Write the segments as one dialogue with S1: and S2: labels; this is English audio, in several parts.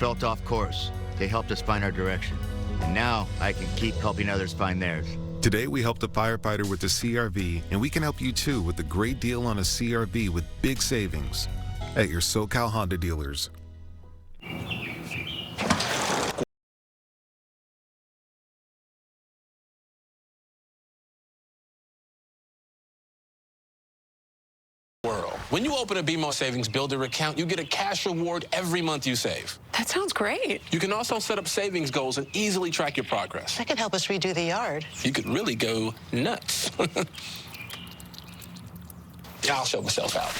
S1: felt off course. They helped us find our direction. And now I can keep helping others find theirs.
S2: Today, we helped a firefighter with the CRV, and we can help you too with a great deal on a CRV with big savings at your SoCal Honda dealers.
S3: When you open a BMO Savings Builder account, you get a cash reward every month you save.
S4: That sounds great.
S3: You can also set up savings goals and easily track your progress.
S4: That could help us redo the yard.
S3: You could really go nuts. I'll show myself out.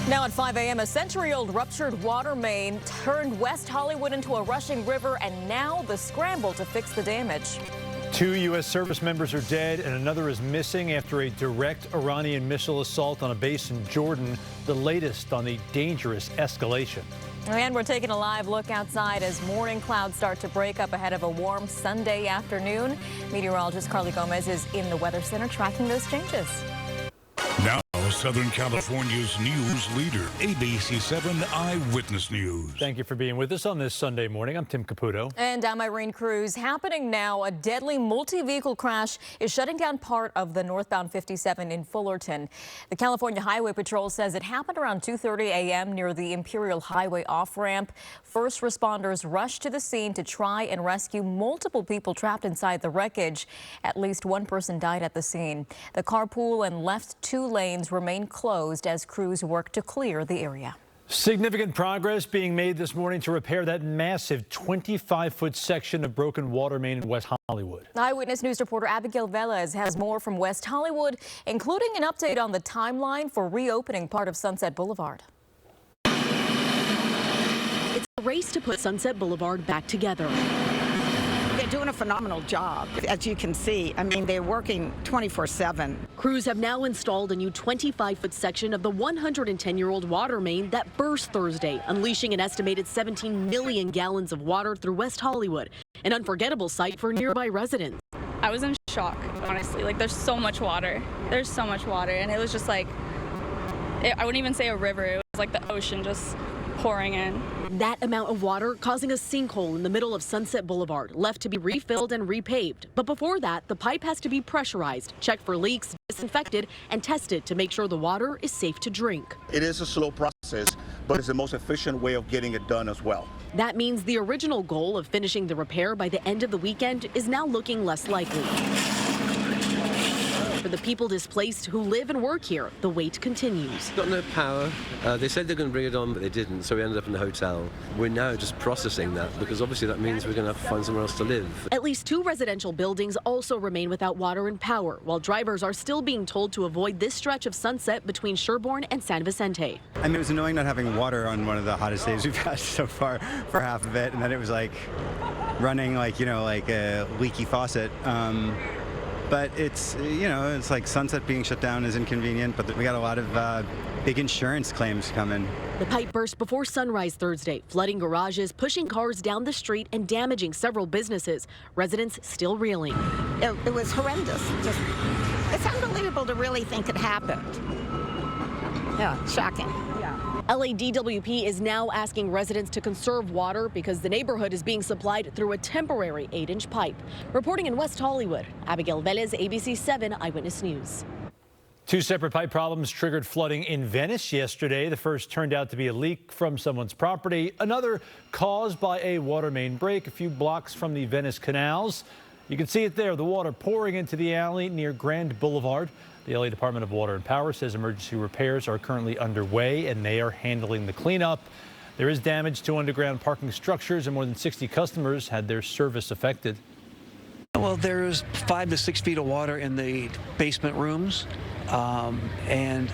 S5: Now at 5 a.m., a century-old ruptured water main turned West Hollywood into a rushing river, and now the scramble to fix the damage.
S6: 2 U.S. service members are dead and another is missing after a direct Iranian missile assault on a base in Jordan, the latest on the dangerous escalation.
S5: And we're taking a live look outside as morning clouds start to break up ahead of a warm Sunday afternoon. Meteorologist Carly Gomez is in the Weather Center tracking those changes.
S7: Now, Southern California's news leader, ABC 7 Eyewitness News.
S6: Thank you for being with us on this Sunday morning. I'm Tim Caputo.
S5: And I'm Irene Cruz. Happening now, a deadly multi-vehicle crash is shutting down part of the northbound 57 in Fullerton. The California Highway Patrol says it happened around 2:30 a.m. near the Imperial Highway off-ramp. First responders rushed to the scene to try and rescue multiple people trapped inside the wreckage. At least one person died at the scene. The carpool and left 2 lanes remain closed as crews work to clear the area.
S6: Significant progress being made this morning to repair that massive 25-foot section of broken water main in West Hollywood.
S5: Eyewitness News reporter Abigail Velez has more from West Hollywood, including an update on the timeline for reopening part of Sunset Boulevard.
S8: It's a race to put Sunset Boulevard back together.
S9: They're doing a phenomenal job. As you can see, I mean, they're working 24/7.
S8: Crews have now installed a new 25-foot section of the 110-year-old water main that burst Thursday, unleashing an estimated 17 million gallons of water through West Hollywood, an unforgettable sight for nearby residents.
S10: I was in shock, honestly. Like, there's so much water. There's so much water, and it was just like, I wouldn't even say a river. It was like the ocean just pouring in.
S8: That amount of water causing a sinkhole in the middle of Sunset Boulevard, left to be refilled and repaved. But before that, the pipe has to be pressurized, checked for leaks, disinfected, and tested to make sure the water is safe to drink.
S11: It is a slow process, but it's the most efficient way of getting it done as well.
S8: That means the original goal of finishing the repair by the end of the weekend is now looking less likely. For the people displaced who live and work here, the wait continues.
S12: Got no power. They said they're going to bring it on, but they didn't, so we ended up in the hotel. We're now just processing that because obviously that means we're going to have to find somewhere else to live.
S8: At least 2 residential buildings also remain without water and power, while drivers are still being told to avoid this stretch of Sunset between Sherbourne and San Vicente.
S13: I mean, it was annoying not having water on one of the hottest days we've had so far for half of it, and then it was like running like, you know, like a leaky faucet. But it's, you know, it's like Sunset being shut down is inconvenient, but we got a lot of big insurance claims coming.
S8: The pipe burst before sunrise Thursday, flooding garages, pushing cars down the street, and damaging several businesses. Residents still reeling.
S9: It was horrendous. Just, it's unbelievable to really think it happened. Yeah, shocking.
S8: LADWP is now asking residents to conserve water because the neighborhood is being supplied through a temporary 8-inch pipe. Reporting in West Hollywood, Abigail Velez, ABC 7 Eyewitness News.
S6: 2 separate pipe problems triggered flooding in Venice yesterday. The first turned out to be a leak from someone's property. Another caused by a water main break a few blocks from the Venice canals. You can see it there, the water pouring into the alley near Grand Boulevard. The LA Department of Water and Power says emergency repairs are currently underway and they are handling the cleanup. There is damage to underground parking structures and more than 60 customers had their service affected.
S14: Well, there's 5 to 6 feet of water in the basement rooms, and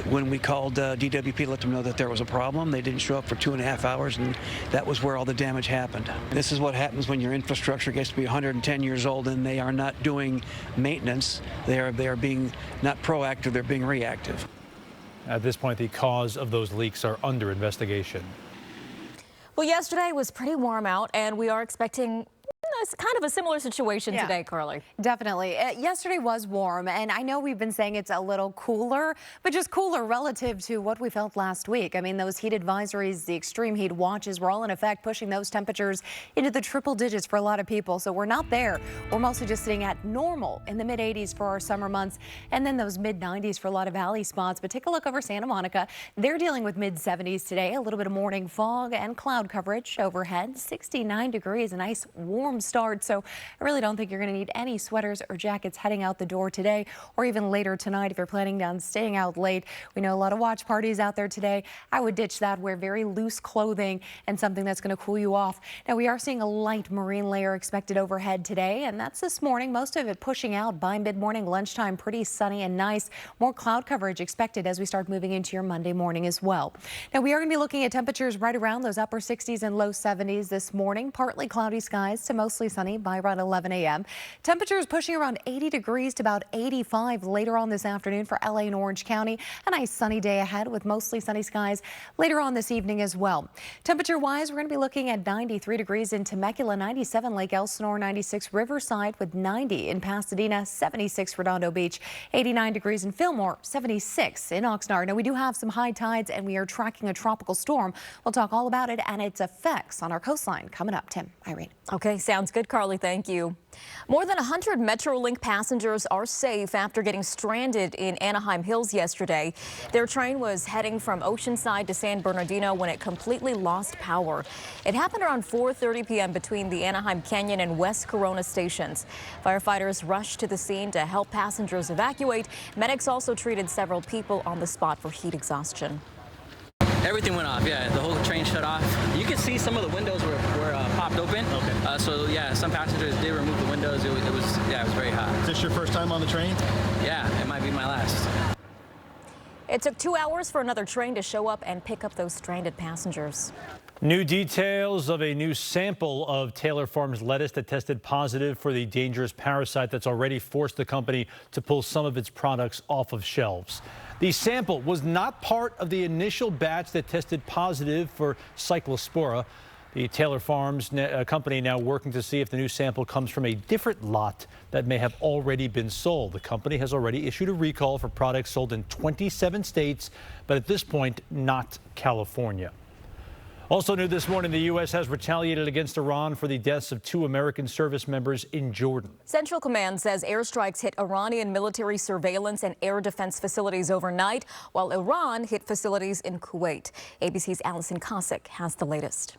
S14: when we called DWP, let them know that there was a problem. They didn't show up for 2.5 hours, and that was where all the damage happened. This is what happens when your infrastructure gets to be 110 years old and they are not doing maintenance. They are being not proactive, they're being reactive.
S6: At this point, the cause of those leaks are under investigation.
S5: Well, yesterday was pretty warm out, and we are expecting kind of a similar situation today, Carly.
S15: Definitely. Yesterday was warm, and I know we've been saying it's a little cooler, but just cooler relative to what we felt last week. I mean, those heat advisories, the extreme heat watches were all in effect, pushing those temperatures into the triple digits for a lot of people. So we're not there. We're mostly just sitting at normal in the mid 80s for our summer months, and then those mid 90s for a lot of valley spots. But take a look over Santa Monica. They're dealing with mid 70s today, a little bit of morning fog and cloud coverage overhead. 69 degrees, a nice warm start. So I really don't think you're going to need any sweaters or jackets heading out the door today or even later tonight if you're planning on staying out late. We know a lot of watch parties out there today. I would ditch that. Wear very loose clothing and something that's going to cool you off. Now, we are seeing a light marine layer expected overhead today, and that's this morning. Most of it pushing out by mid-morning, lunchtime, pretty sunny and nice. More cloud coverage expected as we start moving into your Monday morning as well. Now, we are going to be looking at temperatures right around those upper 60s and low 70s this morning. Partly cloudy skies to mostly sunny by around 11 a.m. Temperatures pushing around 80 degrees to about 85 later on this afternoon for LA and Orange County. A nice sunny day ahead with mostly sunny skies later on this evening as well. Temperature-wise, we're going to be looking at 93 degrees in Temecula, 97 Lake Elsinore, 96 Riverside with 90 in Pasadena, 76 Redondo Beach, 89 degrees in Fillmore, 76 in Oxnard. Now, we do have some high tides and we are tracking a tropical storm. We'll talk all about it and its effects on our coastline coming up. Tim, Irene.
S5: Okay, sounds good, Carly. Thank you. More than 100 Metrolink passengers are safe after getting stranded in Anaheim Hills yesterday. Their train was heading from Oceanside to San Bernardino when it completely lost power. It happened around 4:30 p.m. between the Anaheim Canyon and West Corona stations. Firefighters rushed to the scene to help passengers evacuate. Medics also treated several people on the spot for heat exhaustion.
S16: Everything went off, yeah. The whole train shut off. You can see some of the windows were popped open. Okay. So yeah, some passengers did remove the windows. It was very hot.
S17: Is this your first time on the train?
S16: Yeah, it might be my last.
S5: It took 2 hours for another train to show up and pick up those stranded passengers.
S6: New details of a new sample of Taylor Farms lettuce that tested positive for the dangerous parasite that's already forced the company to pull some of its products off of shelves. The sample was not part of the initial batch that tested positive for cyclospora. The Taylor Farms company now working to see if the new sample comes from a different lot that may have already been sold. The company has already issued a recall for products sold in 27 states, but at this point, not California. Also new this morning, the U.S. has retaliated against Iran for the deaths of 2 American service members in Jordan.
S5: Central Command says airstrikes hit Iranian military surveillance and air defense facilities overnight, while Iran hit facilities in Kuwait. ABC's Allison Cossack has the latest.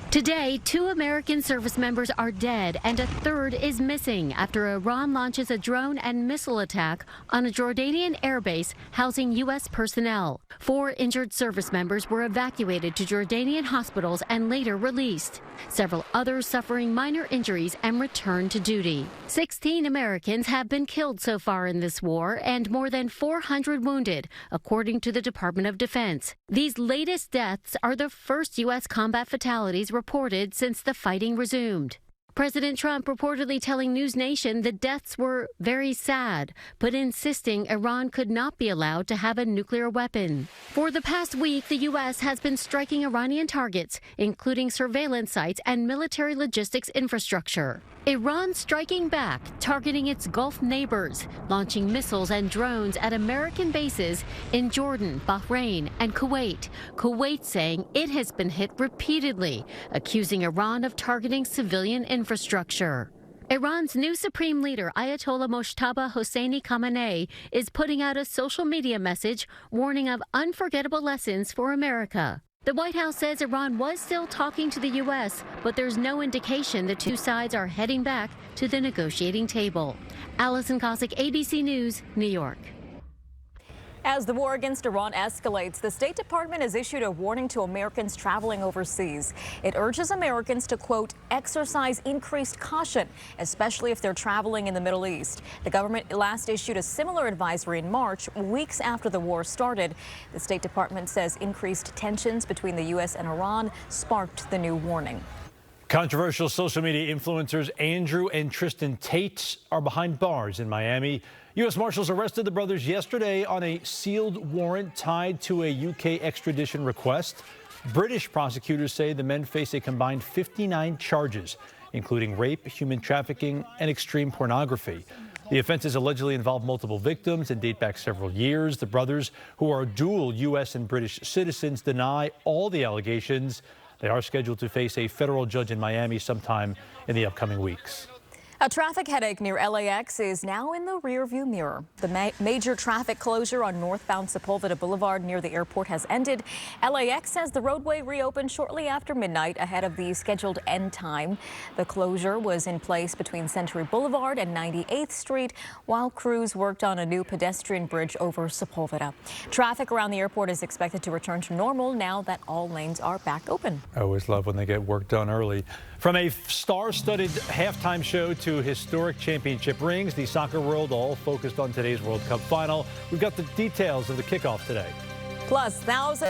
S18: Today, 2 American service members are dead and a 3rd is missing after Iran launches a drone and missile attack on a Jordanian airbase housing U.S. personnel. 4 injured service members were evacuated to Jordanian hospitals and later released. Several others suffering minor injuries and returned to duty. 16 Americans have been killed so far in this war and more than 400 wounded, according to the Department of Defense. These latest deaths are the first U.S. combat fatalities reported since the fighting resumed. President Trump reportedly telling News Nation the deaths were very sad, but insisting Iran could not be allowed to have a nuclear weapon. For the past week, the U.S. has been striking Iranian targets, including surveillance sites and military logistics infrastructure. Iran striking back, targeting its Gulf neighbors, launching missiles and drones at American bases in Jordan, Bahrain, and Kuwait. Kuwait saying it has been hit repeatedly, accusing Iran of targeting civilian infrastructure. Iran's new supreme leader, Ayatollah Mojtaba Hosseini Khamenei, is putting out a social media message warning of unforgettable lessons for America. The White House says Iran was still talking to the U.S., but there's no indication the 2 sides are heading back to the negotiating table. Allison Cossack, ABC News, New York.
S5: As the war against Iran escalates, the State Department has issued a warning to Americans traveling overseas. It urges Americans to, quote, exercise increased caution, especially if they're traveling in the Middle East. The government last issued a similar advisory in March, weeks after the war started. The State Department says increased tensions between the U.S. and Iran sparked the new warning.
S6: Controversial social media influencers Andrew and Tristan Tate are behind bars in Miami. U.S. Marshals arrested the brothers yesterday on a sealed warrant tied to a U.K. extradition request. British prosecutors say the men face a combined 59 charges, including rape, human trafficking, and extreme pornography. The offenses allegedly involve multiple victims and date back several years. The brothers, who are dual U.S. and British citizens, deny all the allegations. They are scheduled to face a federal judge in Miami sometime in the upcoming weeks.
S5: A traffic headache near LAX is now in the rearview mirror. The major traffic closure on northbound Sepulveda Boulevard near the airport has ended. LAX says the roadway reopened shortly after midnight ahead of the scheduled end time. The closure was in place between Century Boulevard and 98th Street while crews worked on a new pedestrian bridge over Sepulveda. Traffic around the airport is expected to return to normal now that all lanes are back open.
S6: I always love when they get work done early. From a star-studded halftime show to historic championship rings, the soccer world all focused on today's World Cup final. We've got the details of the kickoff today.
S5: Plus, thousands